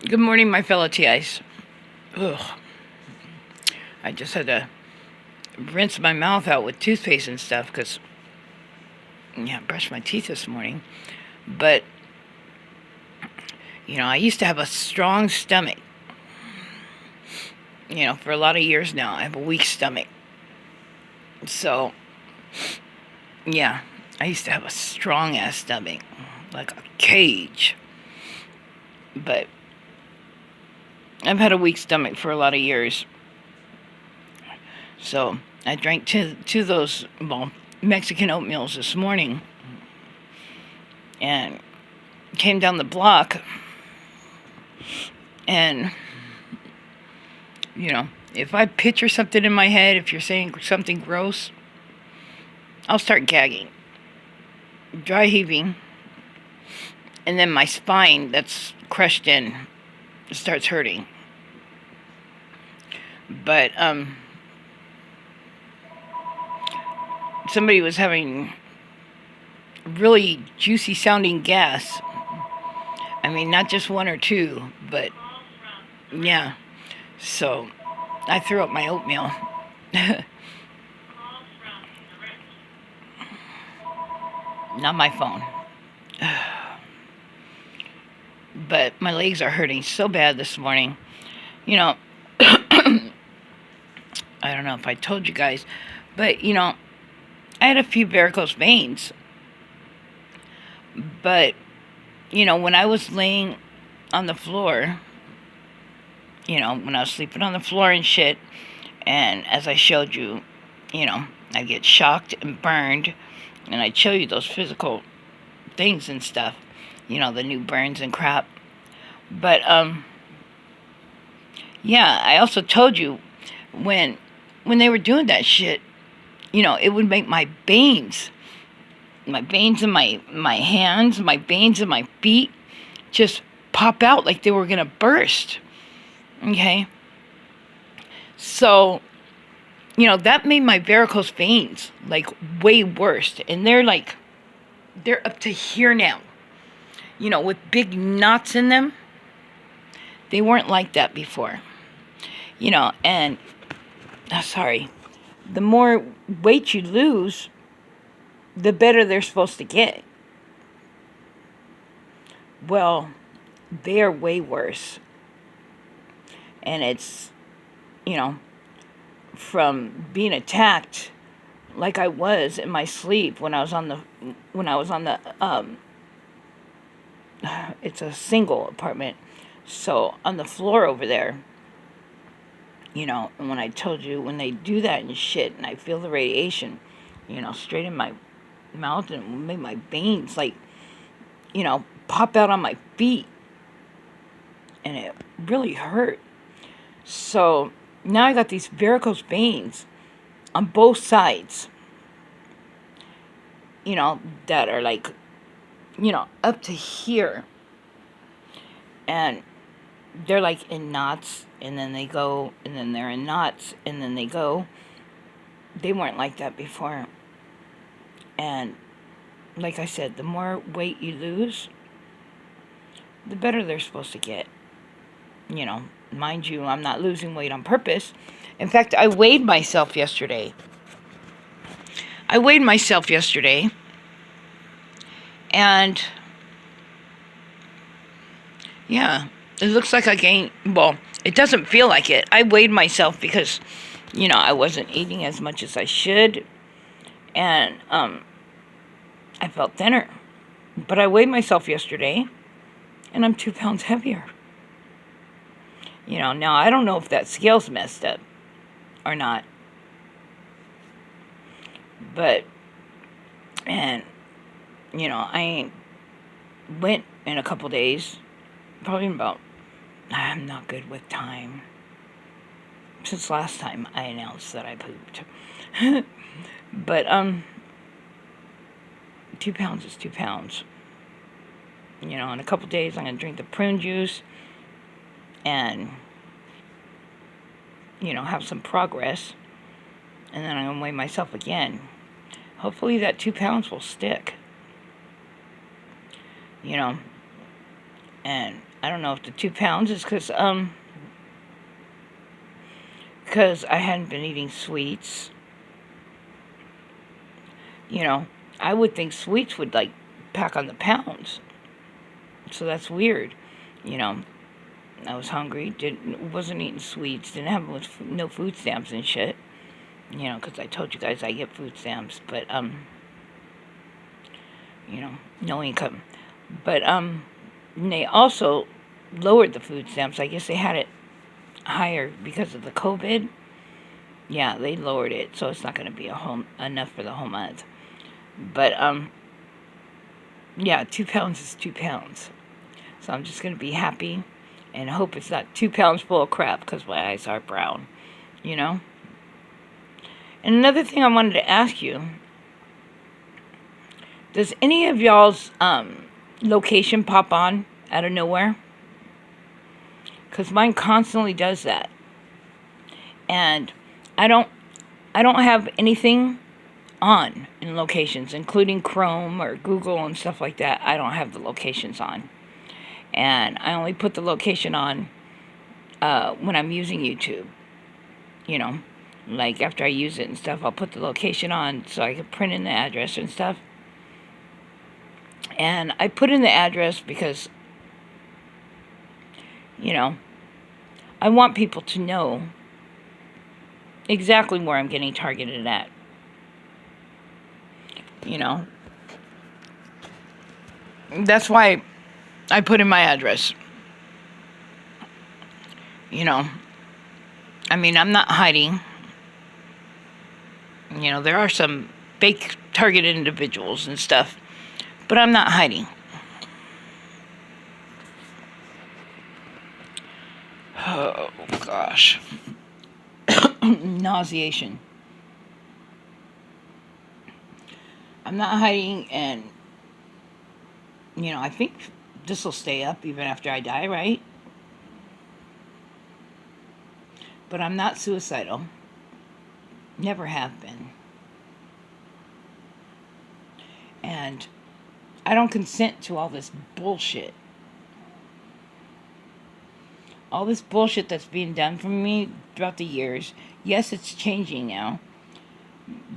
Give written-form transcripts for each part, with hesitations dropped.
Good morning, my fellow TIs. Ugh. I just had to rinse my mouth out with toothpaste and stuff because, I brushed my teeth this morning. But, I used to have a strong stomach. For a lot of years now, I have a weak stomach. So, I used to have a strong ass stomach, like a cage. But I've had a weak stomach for a lot of years. So I drank two of those, Mexican oatmeals this morning and came down the block and, if I picture something in my head, if you're saying something gross, I'll start gagging, dry heaving, and then my spine that's crushed in starts hurting. But, somebody was having really juicy sounding gas. I mean, not just one or two, but yeah. So I threw up my oatmeal. Not my phone. But my legs are hurting so bad this morning. I don't know if I told you guys, but I had a few varicose veins. But when I was laying on the floor, when I was sleeping on the floor and shit, and as I showed you, I get shocked and burned, and I'd show you those physical things and stuff, the new burns and crap. But, I also told you when they were doing that shit, it would make my veins in my hands, my veins in my feet just pop out like they were going to burst. Okay? So, that made my varicose veins, like, way worse. And they're up to here now. With big knots in them. They weren't like that before. And, sorry. The more weight you lose, the better they're supposed to get. Well, they're way worse. And it's, from being attacked like I was in my sleep when I was on the it's a single apartment, so on the floor over there, and when I told you, when they do that and shit, and I feel the radiation, straight in my mouth, and made my veins, pop out on my feet, and it really hurt. So now I got these varicose veins on both sides, that are up to here, and they're like in knots, and then they go, and then they're in knots, and then they go. They weren't like that before. And like I said, the more weight you lose, the better they're supposed to get. Mind you, I'm not losing weight on purpose. In fact, I weighed myself yesterday. And it looks like I gained, well, it doesn't feel like it. I weighed myself because, I wasn't eating as much as I should. And I felt thinner. But I weighed myself yesterday, and I'm 2 pounds heavier. Now I don't know if that scale's messed up or not. But, and, I went in a couple days, probably about, I'm not good with time. Since last time I announced that I pooped. But, 2 pounds is 2 pounds. In a couple days I'm going to drink the prune juice and, have some progress. And then I'm going to weigh myself again. Hopefully that 2 pounds will stick. And I don't know if the 2 pounds is because I hadn't been eating sweets. I would think sweets would, like, pack on the pounds. So that's weird. You know, I was hungry, wasn't eating sweets, didn't have no food stamps and shit. Because I told you guys I get food stamps, but, no income. But, they also lowered the food stamps. I guess they had it higher because of the COVID. Yeah, they lowered it, so it's not going to be enough for the whole month. But, yeah, 2 pounds is 2 pounds. So I'm just going to be happy and hope it's not 2 pounds full of crap, because my eyes are brown, And another thing I wanted to ask you, does any of y'all's location pop on out of nowhere? Because mine constantly does that. And I don't have anything on in locations, including Chrome or Google and stuff like that. I don't have the locations on. And I only put the location on when I'm using YouTube. Like after I use it and stuff, I'll put the location on so I can print in the address and stuff. And I put in the address because, I want people to know exactly where I'm getting targeted at. That's why I put in my address. I'm not hiding. There are some fake targeted individuals and stuff, but I'm not hiding. Oh, gosh. Nauseation. I'm not hiding, and, I think this will stay up even after I die, right? But I'm not suicidal. Never have been. And I don't consent to all this bullshit. All this bullshit that's being done for me throughout the years. Yes, it's changing now.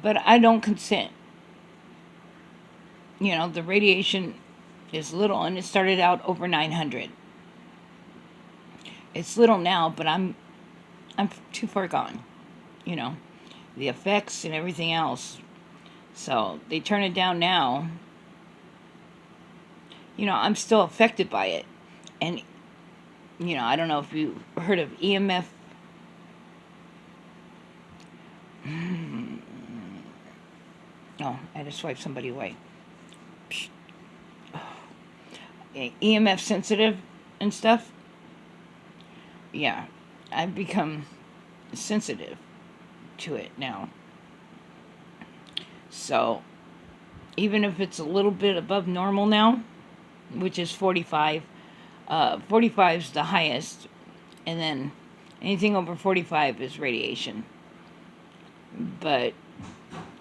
But I don't consent. The radiation is little, and it started out over 900. It's little now, but I'm too far gone. The effects and everything else. So they turn it down now. I'm still affected by it. And, I don't know if you heard of EMF. Oh, I had to swipe somebody away. EMF sensitive and stuff. Yeah, I've become sensitive to it now. So, even if it's a little bit above normal now, which is 45, 45 is the highest, and then anything over 45 is radiation. But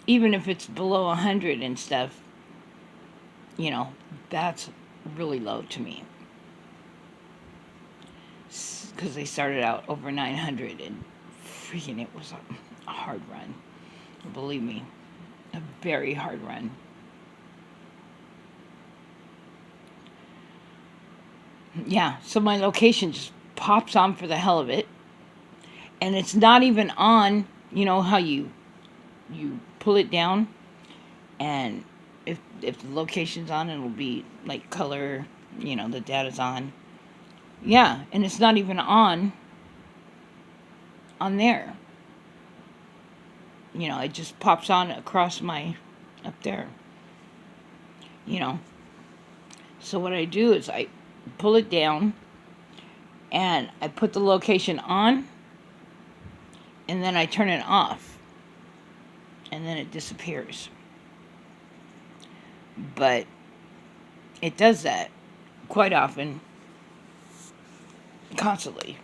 even if it's below 100 and stuff, that's really low to me. Because they started out over 900, and freaking it was a hard run. Believe me, a very hard run. Yeah, so my location just pops on for the hell of it. And it's not even on, how you pull it down, and if the location's on, it'll be like color, the data's on. Yeah, and it's not even on there. It just pops on across up there. So what I do is I pull it down, and I put the location on, and then I turn it off, and then it disappears. But it does that quite often, constantly.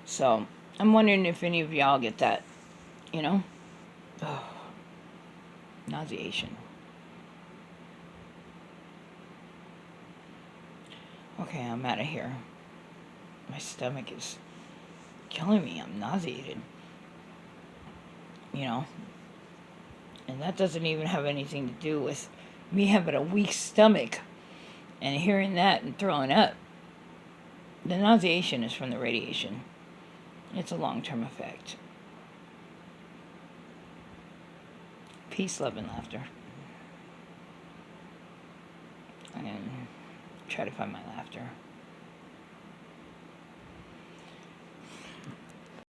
So I'm wondering if any of y'all get that, nauseation. Okay, I'm out of here. My stomach is killing me. I'm nauseated. You know? And that doesn't even have anything to do with me having a weak stomach and hearing that and throwing up. The nauseation is from the radiation. It's a long-term effect. Peace, love, and laughter. And try to find my laughter.